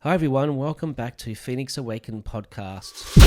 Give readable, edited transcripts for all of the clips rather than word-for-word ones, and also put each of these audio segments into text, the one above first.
Hi everyone, welcome back to Phoenix Awakened Podcast.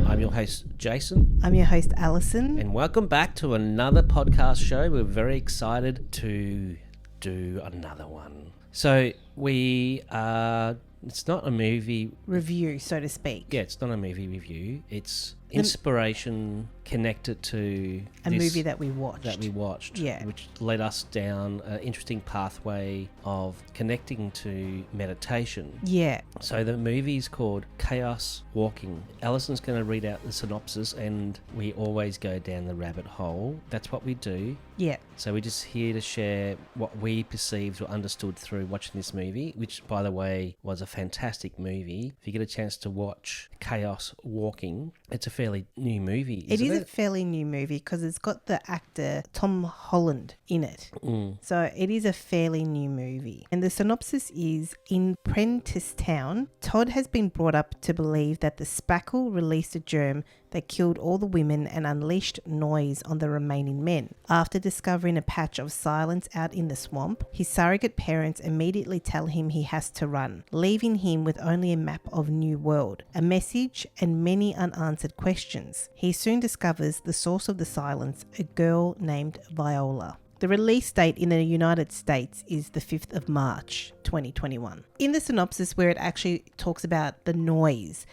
I'm your host Jason. I'm your host Alison. And welcome back to another podcast show. We're very excited to do another one. So it's not a movie review, so to speak. Yeah, it's not a movie review. It's inspiration connected to a movie that we watched. Yeah. Which led us down an interesting pathway of connecting to meditation. Yeah. So the movie is called Chaos Walking. Alison's going to read out the synopsis and we always go down the rabbit hole. That's what we do. Yeah. So we're just here to share what we perceived or understood through watching this movie, which, by the way, was a fantastic movie. If you get a chance to watch Chaos Walking, it's a fairly new movie, isn't it? It is a fairly new movie because it's got the actor Tom Holland in it. So it is a fairly new movie. And the synopsis is, in Prentice Town, Todd has been brought up to believe that the spackle released a germ that killed all the women and unleashed noise on the remaining men. After discovering a patch of silence out in the swamp, his surrogate parents immediately tell him he has to run, leaving him with only a map of New World, a message, and many unanswered questions. He soon discovers the source of the silence, a girl named Viola. The release date in the United States is the 5th of March, 2021. In the synopsis where it actually talks about the noise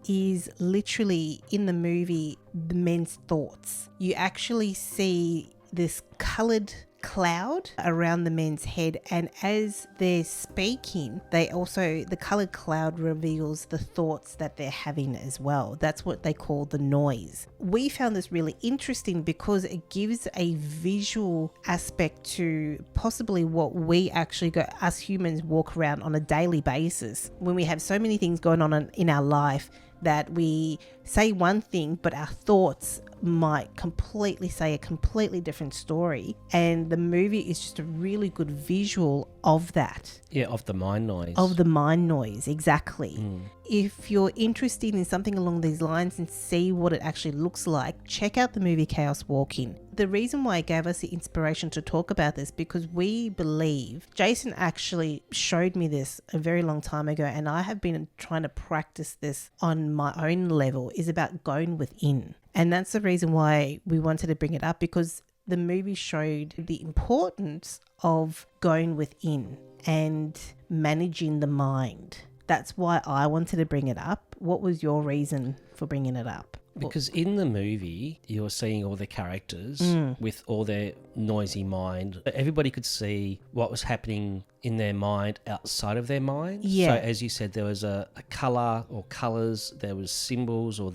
is literally in the movie the men's thoughts. You actually see this coloured cloud around the men's head, and as they're speaking, the coloured cloud reveals the thoughts that they're having as well. That's what they call the noise. We found this really interesting because it gives a visual aspect to possibly what we actually us humans walk around on a daily basis when we have so many things going on in our life that we say one thing, but our thoughts might completely say a completely different story. And the movie is just a really good visual of that. Yeah, of the mind noise. Of the mind noise, exactly. If you're interested in something along these lines and see what it actually looks like, check out the movie Chaos Walking. The reason why it gave us the inspiration to talk about this, because we believe, Jason actually showed me this a very long time ago, and I have been trying to practice this on my own level, is about going within. And that's the reason why we wanted to bring it up, because the movie showed the importance of going within and managing the mind. That's why I wanted to bring it up. What was your reason for bringing it up? Because in the movie, you're seeing all the characters with all their noisy mind. Everybody could see what was happening in their mind outside of their mind. Yeah. So as you said, there was a colour or colours, there was symbols, or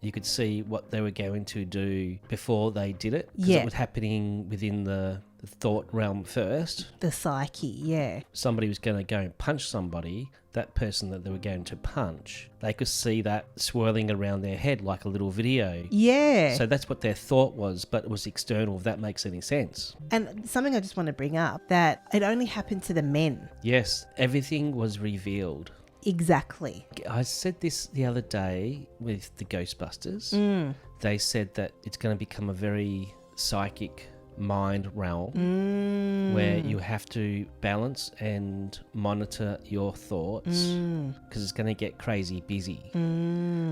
you could see what they were going to do before they did it. Because it was happening within the thought realm first. The psyche, yeah. Somebody was going to go and punch somebody, that person that they were going to punch, they could see that swirling around their head like a little video. Yeah. So that's what their thought was, but it was external, if that makes any sense. And something I just want to bring up, that it only happened to the men. Yes, everything was revealed. Exactly. I said this the other day with the Ghostbusters. They said that it's going to become a very psychic mind realm where you have to balance and monitor your thoughts because it's going to get crazy busy.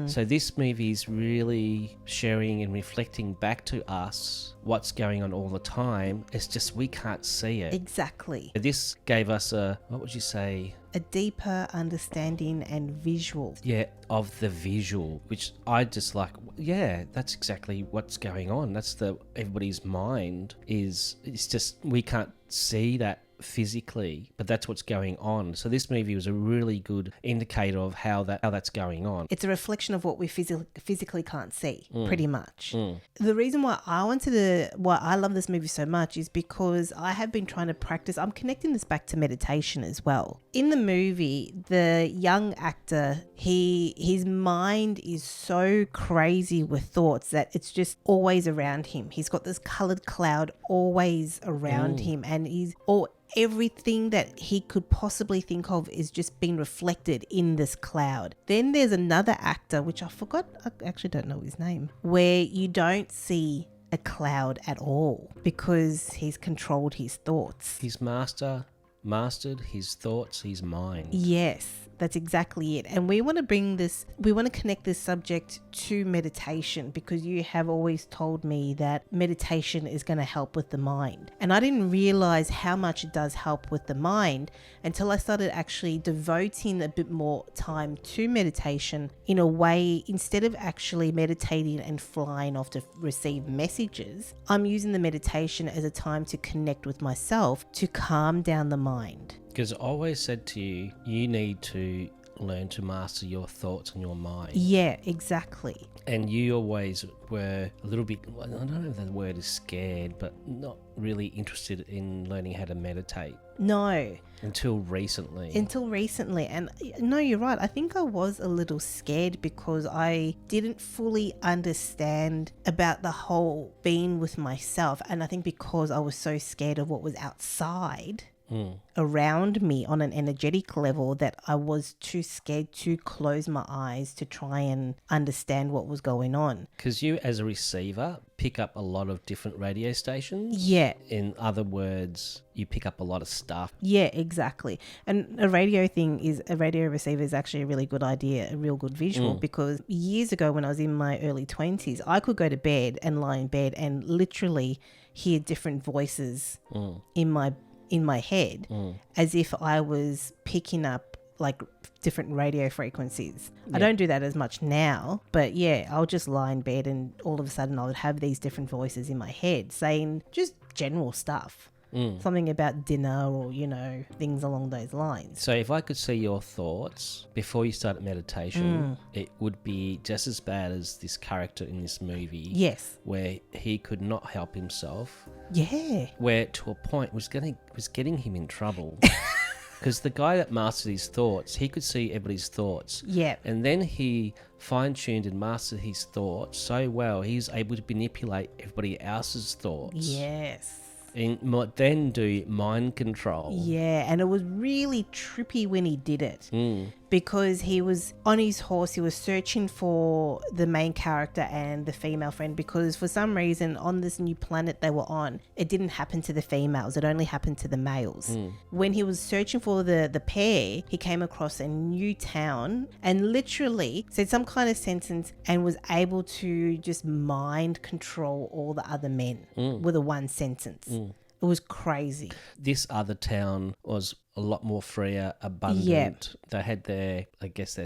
So this movie is really sharing and reflecting back to us what's going on all the time. It's just we can't see it. Exactly. This gave us what would you say? A deeper understanding and visual. Yeah, of the visual, which I just like, yeah, that's exactly what's going on. That's everybody's mind it's just, we can't see that physically, but that's what's going on. So this movie was a really good indicator of how that's going on. It's a reflection of what we physically can't see, pretty much. The reason why I love this movie so much is because I have been trying to practice. I'm connecting this back to meditation as well. In the movie, the young actor, his mind is so crazy with thoughts that it's just always around him. He's got this colored cloud always around him, and everything that he could possibly think of is just being reflected in this cloud. Then there's another actor, which I forgot, I actually don't know his name, where you don't see a cloud at all because he's controlled his thoughts. He's mastered his thoughts, his mind. Yes, that's exactly it. And we want to connect this subject to meditation because you have always told me that meditation is going to help with the mind. And I didn't realize how much it does help with the mind until I started actually devoting a bit more time to meditation in a way. Instead of actually meditating and flying off to receive messages, I'm using the meditation as a time to connect with myself, to calm down the mind. Because I always said to you, you need to learn to master your thoughts and your mind. Yeah, exactly. And you always were a little bit, I don't know if the word is scared, but not really interested in learning how to meditate. No. Until recently. And no, you're right. I think I was a little scared because I didn't fully understand about the whole being with myself. And I think because I was so scared of what was outside around me on an energetic level, that I was too scared to close my eyes to try and understand what was going on. Because you, as a receiver, pick up a lot of different radio stations. Yeah. In other words, you pick up a lot of stuff. Yeah, exactly. And a radio receiver is actually a really good idea, a real good visual, because years ago when I was in my early 20s, I could go to bed and lie in bed and literally hear different voices in my head as if I was picking up like different radio frequencies. Yeah. I don't do that as much now, but yeah, I'll just lie in bed and all of a sudden I would have these different voices in my head saying just general stuff. Something about dinner or, things along those lines. So if I could see your thoughts before you started meditation, it would be just as bad as this character in this movie. Yes. Where he could not help himself. Yeah. Where to a point was getting him in trouble. Because the guy that mastered his thoughts, he could see everybody's thoughts. Yeah. And then he fine-tuned and mastered his thoughts so well, he was able to manipulate everybody else's thoughts. Yes. And then do mind control. Yeah, and it was really trippy when he did it. Because he was on his horse, he was searching for the main character and the female friend, because for some reason on this new planet they were on, it didn't happen to the females, it only happened to the males. When he was searching for the pair, he came across a new town and literally said some kind of sentence and was able to just mind control all the other men with a one sentence. It was crazy. This other town was a lot more freer, abundant. Yep. They had their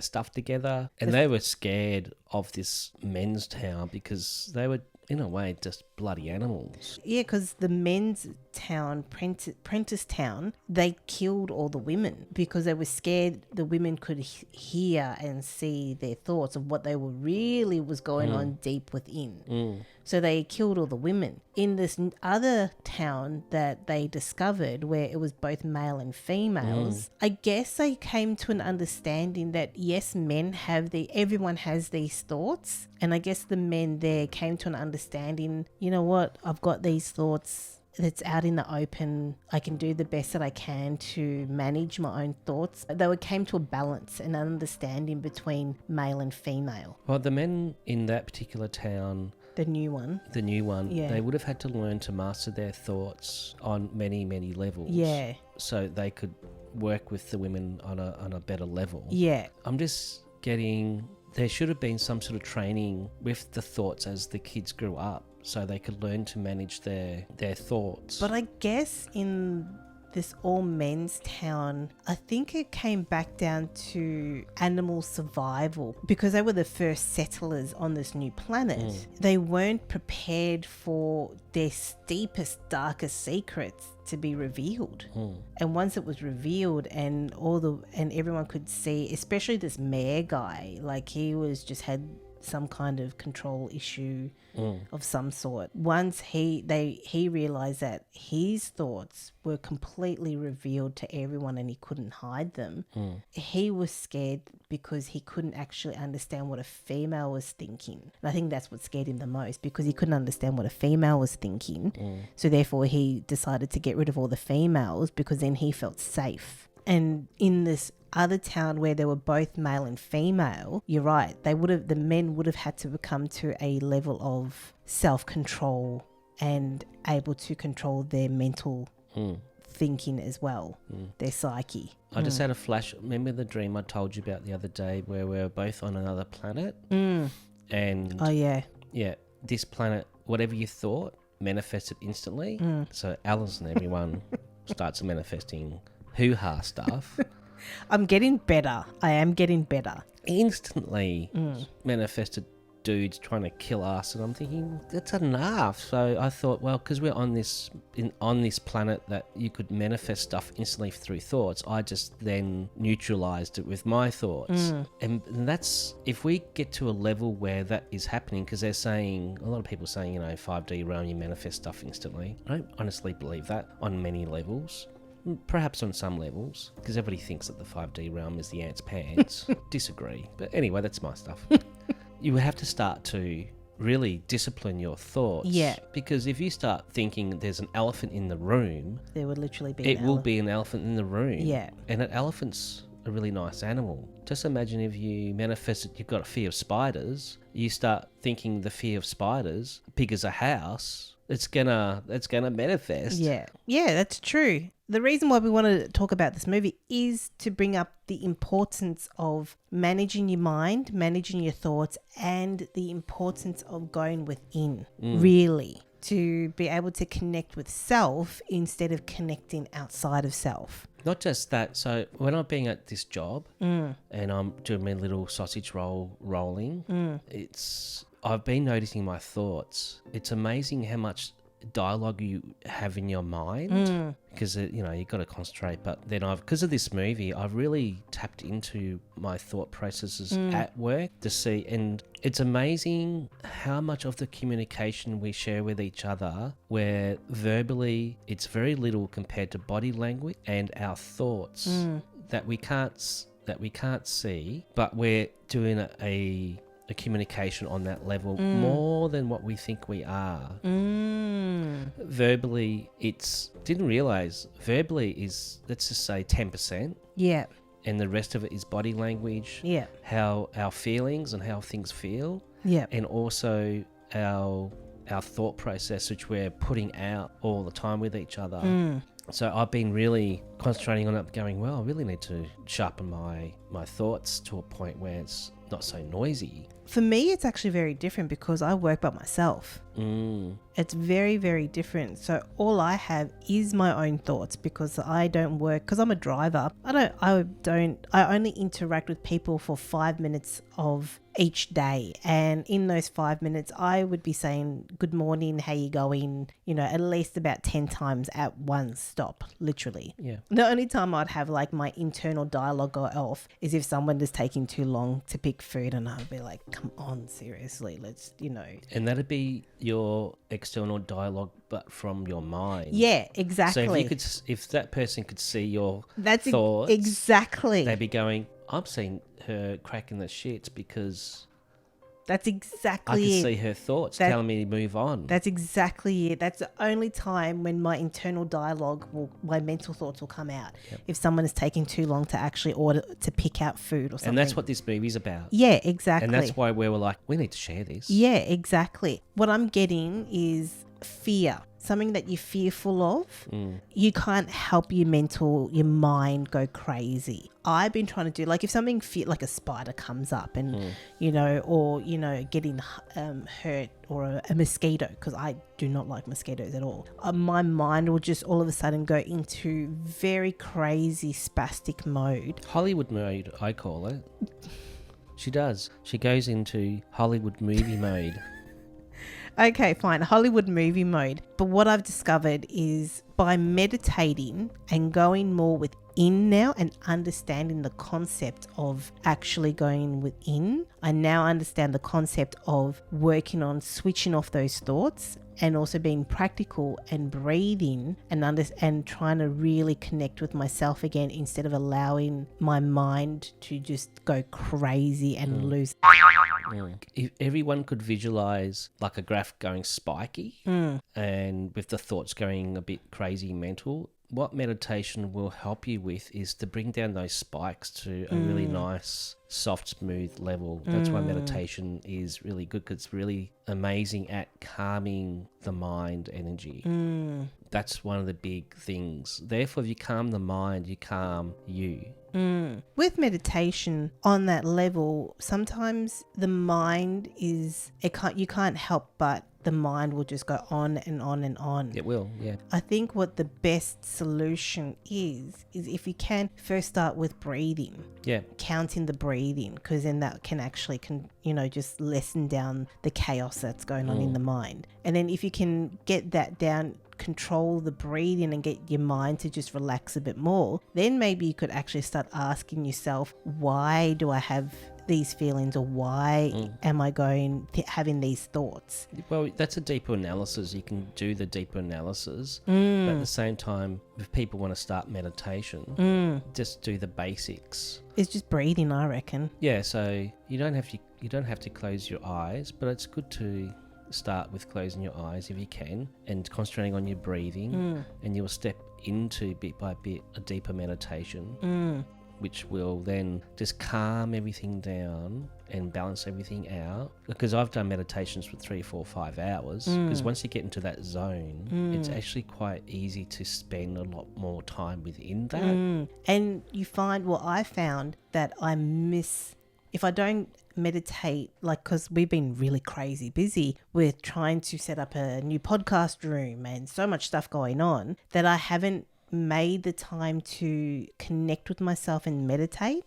stuff together, and they were scared of this men's town because they were, in a way, just bloody animals. Yeah, because the men's town, Prentice Town, they killed all the women because they were scared the women could hear and see their thoughts of what they were really was going on deep within. So they killed all the women. In this other town that they discovered, where it was both male and females, I guess they came to an understanding that yes, everyone has these thoughts. And I guess the men there came to an understanding, you know what, I've got these thoughts. It's out in the open. I can do the best that I can to manage my own thoughts. They came to a balance and understanding between male and female. Well, the men in that particular town, the new one, yeah. They would have had to learn to master their thoughts on many, many levels. Yeah. So they could work with the women on a better level. Yeah. I'm just getting, there should have been some sort of training with the thoughts as the kids grew up, so they could learn to manage their thoughts. But I guess in this all men's town, I think it came back down to animal survival because they were the first settlers on this new planet. They weren't prepared for their deepest, darkest secrets to be revealed. And once it was revealed and everyone could see, especially this mayor guy, like he was just had some kind of control issue of some sort. Once he realized that his thoughts were completely revealed to everyone and he couldn't hide them, he was scared because he couldn't actually understand what a female was thinking. And I think that's what scared him the most, because he couldn't understand what a female was thinking. So therefore he decided to get rid of all the females because then he felt safe. And in this other town where they were both male and female, you're right, the men would have had to come to a level of self-control and able to control their mental thinking as well, their psyche. I just had a flash. Remember the dream I told you about the other day where we were both on another planet? And Oh, yeah. yeah, this planet, whatever you thought, manifested instantly. So Alice and everyone starts manifesting hoo-ha stuff. I'm getting better. I am getting better. Instantly manifested dudes trying to kill us, and I'm thinking that's enough. So I thought, well, because we're on this planet that you could manifest stuff instantly through thoughts, I just then neutralized it with my thoughts. And that's, if we get to a level where that is happening, because they're saying, a lot of people saying, 5D realm, you manifest stuff instantly. I don't honestly believe that on many levels. Perhaps on some levels, because everybody thinks that the 5D realm is the ant's pants. Disagree. But anyway, that's my stuff. You have to start to really discipline your thoughts. Yeah. Because if you start thinking there's an elephant in the room, There would literally be it will be an elephant in the room. Yeah. And an elephant's a really nice animal. Just imagine if you manifested, you've got a fear of spiders, you start thinking the fear of spiders, big as a house, it's gonna manifest. Yeah, that's true. The reason why we want to talk about this movie is to bring up the importance of managing your mind, managing your thoughts, and the importance of going within, really, to be able to connect with self instead of connecting outside of self. Not just that. So when I'm being at this job and I'm doing my little sausage rolling, I've been noticing my thoughts. It's amazing how much dialogue you have in your mind because you've got to concentrate. But then because of this movie, I've really tapped into my thought processes at work to see, and it's amazing how much of the communication we share with each other, where verbally it's very little compared to body language and our thoughts that we can't see, but we're doing a communication on that level more than what we think we are. Verbally, didn't realize verbally is, let's just say 10%. Yeah. And the rest of it is body language. Yeah. How our feelings and how things feel. Yeah. And also our thought process, which we're putting out all the time with each other. So I've been really concentrating on it, going, well, I really need to sharpen my thoughts to a point where it's not so noisy. For me, it's actually very different because I work by myself. It's very, very different. So all I have is my own thoughts because I don't work, because I'm a driver. I only interact with people for 5 minutes of each day, and in those 5 minutes I would be saying good morning, how you going, at least about 10 times at one stop, literally. Yeah. The only time I'd have like my internal dialogue go off is if someone is taking too long to pick food, and I'd be like, come on, seriously, let's. And that'd be your external dialogue, but from your mind. Yeah, exactly. So if that person could see your thoughts, exactly, they'd be going, I'm seeing her cracking the shits because that's exactly I can see her thoughts telling me to move on. That's exactly it. That's the only time when my internal dialogue my mental thoughts will come out. Yep. If someone is taking too long to actually order, to pick out food or something. And that's what this movie's about. Yeah, exactly. And that's why we were like, we need to share this. Yeah, exactly. What I'm getting is fear. Something that you're fearful of, you can't help your mind go crazy. I've been trying to do, like, if something like a spider comes up and, or, getting hurt, or a mosquito, because I do not like mosquitoes at all. My mind will just all of a sudden go into very crazy spastic mode. Hollywood mode, I call it. She does. She goes into Hollywood movie mode. Okay, fine. Hollywood movie mode. But what I've discovered is by meditating and going more within now and understanding the concept of actually going within, I now understand the concept of working on switching off those thoughts and also being practical and breathing and trying to really connect with myself again instead of allowing my mind to just go crazy and lose. If everyone could visualize like a graph going spiky and with the thoughts going a bit crazy mental, what meditation will help you with is to bring down those spikes to a really nice, soft, smooth level. That's why meditation is really good, because it's really amazing at calming the mind energy. That's one of the big things. Therefore, if you calm the mind, you calm you. With meditation on that level, sometimes the mind you can't help but the mind will just go on and on and on. It will, yeah. I think what the best solution is if you can first start with breathing. Yeah. Counting the breathing, because then that can actually just lessen down the chaos that's going on in the mind. And then if you can get that down, control the breathing and get your mind to just relax a bit more, then maybe you could actually start asking yourself, why do I have these feelings, or why am I having these thoughts? Well, that's a deeper analysis. You can do the deeper analysis, but at the same time, if people want to start meditation, just do the basics. It's just breathing, I reckon. Yeah, so you don't have to close your eyes, but it's good to start with closing your eyes if you can and concentrating on your breathing, and you'll step into bit by bit a deeper meditation, which will then just calm everything down and balance everything out. Because I've done meditations for 3, 4, 5 hours, because once you get into that zone, it's actually quite easy to spend a lot more time within that. And you find, I found that I miss, if I don't meditate, because we've been really crazy busy with trying to set up a new podcast room and so much stuff going on, that I haven't made the time to connect with myself and meditate.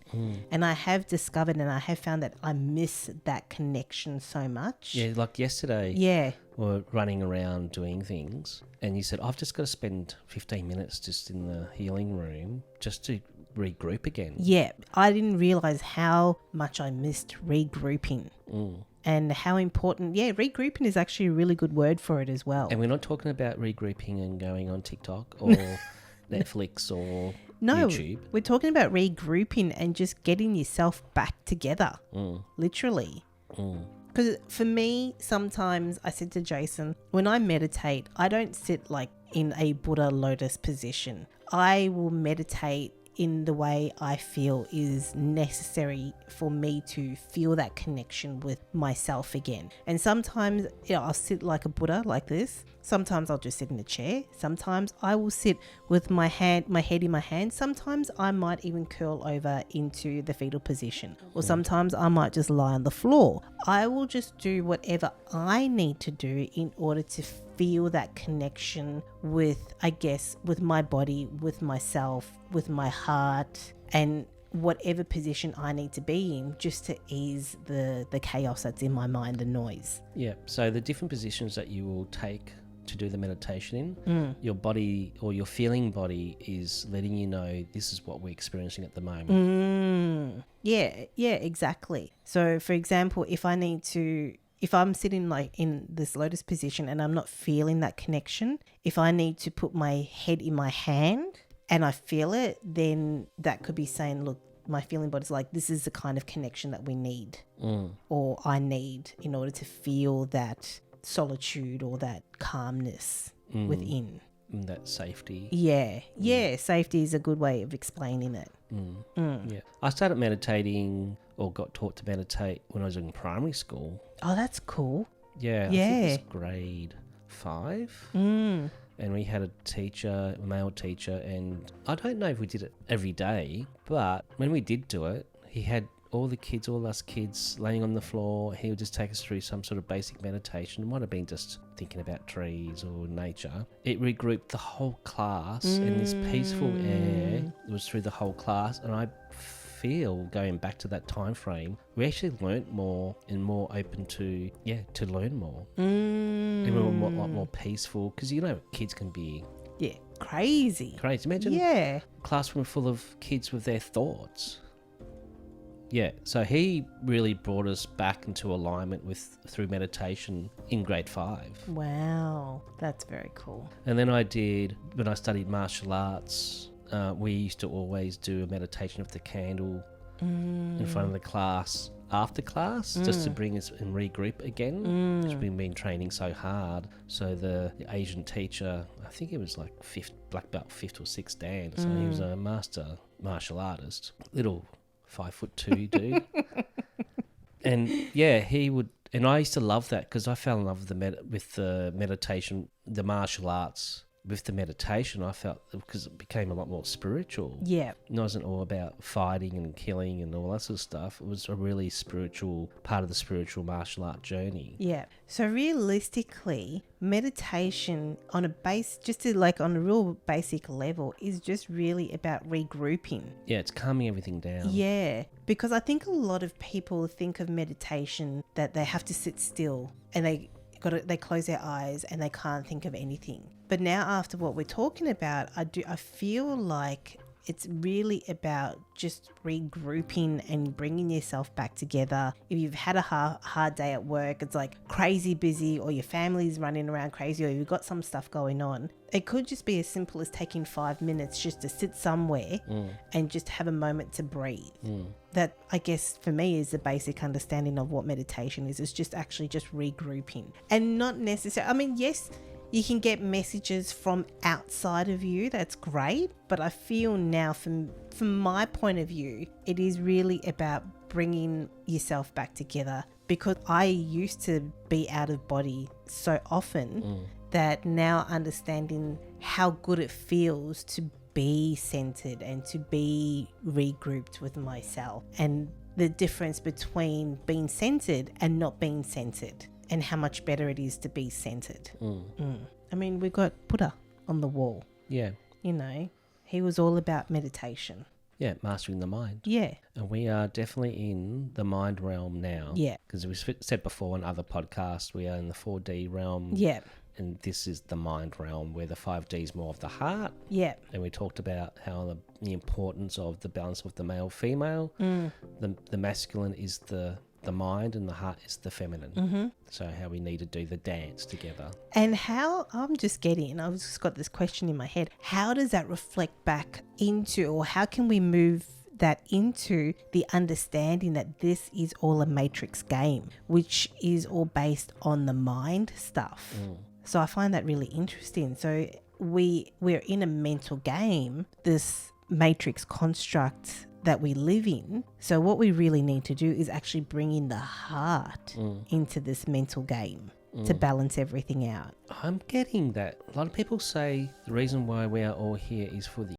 And I have discovered and I have found that I miss that connection so much. Yeah, like yesterday. Yeah. We're running around doing things, and you said, I've just got to spend 15 minutes just in the healing room just to regroup again. Yeah, I didn't realize how much I missed regrouping. And how important, regrouping is actually a really good word for it as well. And we're not talking about regrouping and going on TikTok or Netflix or YouTube. We're talking about regrouping and just getting yourself back together, literally. Because for me, sometimes I said to Jason, when I meditate, I don't sit like in a Buddha lotus position. I will meditate in the way I feel is necessary for me to feel that connection with myself again. And sometimes I'll sit like a Buddha like this. Sometimes I'll just sit in a chair. Sometimes I will sit with my head in my hand. Sometimes I might even curl over into the fetal position, or sometimes I might just lie on the floor. I will just do whatever I need to do in order to feel that connection with, I guess, with my body, with myself, with my heart, and whatever position I need to be in, just to ease the chaos that's in my mind, the noise. Yeah, so the different positions that you will take to do the meditation in, your body or your feeling body is letting you know this is what we're experiencing at the moment. Yeah, exactly. So for example, if I'm sitting like in this lotus position and I'm not feeling that connection, if I need to put my head in my hand and I feel it, then that could be saying, look, my feeling body's like, this is the kind of connection that we need, or I need, in order to feel that solitude or that calmness within. That safety. Yeah, safety is a good way of explaining it. Yeah, I started meditating or got taught to meditate when I was in primary school. Oh, that's cool. Yeah. I think it was grade 5. And we had a male teacher, and I don't know if we did it every day, but when we did do it, he had all us kids laying on the floor. He would just take us through some sort of basic meditation. It might have been just thinking about trees or nature. It regrouped the whole class in this peaceful air. It was through the whole class, and I feel, going back to that time frame, we actually learnt more and more open to learn more. And we were a lot more peaceful, because kids can be crazy. Imagine a classroom full of kids with their thoughts. Yeah, so he really brought us back into alignment through meditation in grade 5. Wow, that's very cool. And then when I studied martial arts, we used to always do a meditation of the candle in front of the class. after class just to bring us and regroup again. Because we've been training so hard. So the Asian teacher, I think it was like black belt 5th or 6th Dan. So he was a master martial artist, little 5'2" dude. And yeah, he would, and I used to love that because I fell in love with the meditation, the martial arts. With the meditation, I felt, because it became a lot more spiritual. Yeah. It wasn't all about fighting and killing and all that sort of stuff. It was a really spiritual part of the spiritual martial art journey. Yeah. So realistically, meditation on a real basic level is just really about regrouping. Yeah, it's calming everything down. Yeah. Because I think a lot of people think of meditation that they have to sit still and they close their eyes and they can't think of anything. But now, after what we're talking about, I feel like it's really about just regrouping and bringing yourself back together. If you've had a hard day at work, it's like crazy busy, or your family's running around crazy, or you've got some stuff going on, it could just be as simple as taking 5 minutes just to sit somewhere and just have a moment to breathe. That, I guess, for me is the basic understanding of what meditation is. It's just actually just regrouping, and not necessarily, I mean, yes, you can get messages from outside of you. That's great. But I feel now, from my point of view, it is really about bringing yourself back together, because I used to be out of body so often that now understanding how good it feels to be centered and to be regrouped with myself, and the difference between being centered and not being centered, and how much better it is to be centered. I mean, we got Buddha on the wall. Yeah. You know, he was all about meditation. Yeah, mastering the mind. Yeah. And we are definitely in the mind realm now. Yeah. Because we said before in other podcasts, we are in the 4D realm. Yeah. And this is the mind realm, where the 5D is more of the heart. Yeah. And we talked about how the importance of the balance of the male-female. The masculine is the mind, and the heart is the feminine. So how we need to do the dance together. And how, I've just got this question in my head. How does that reflect back into, or how can we move that into the understanding that this is all a matrix game, which is all based on the mind stuff? So I find that really interesting. So we're in a mental game, this matrix construct that we live in. So what we really need to do is actually bring in the heart into this mental game to balance everything out. I'm getting that. A lot of people say the reason why we are all here is for the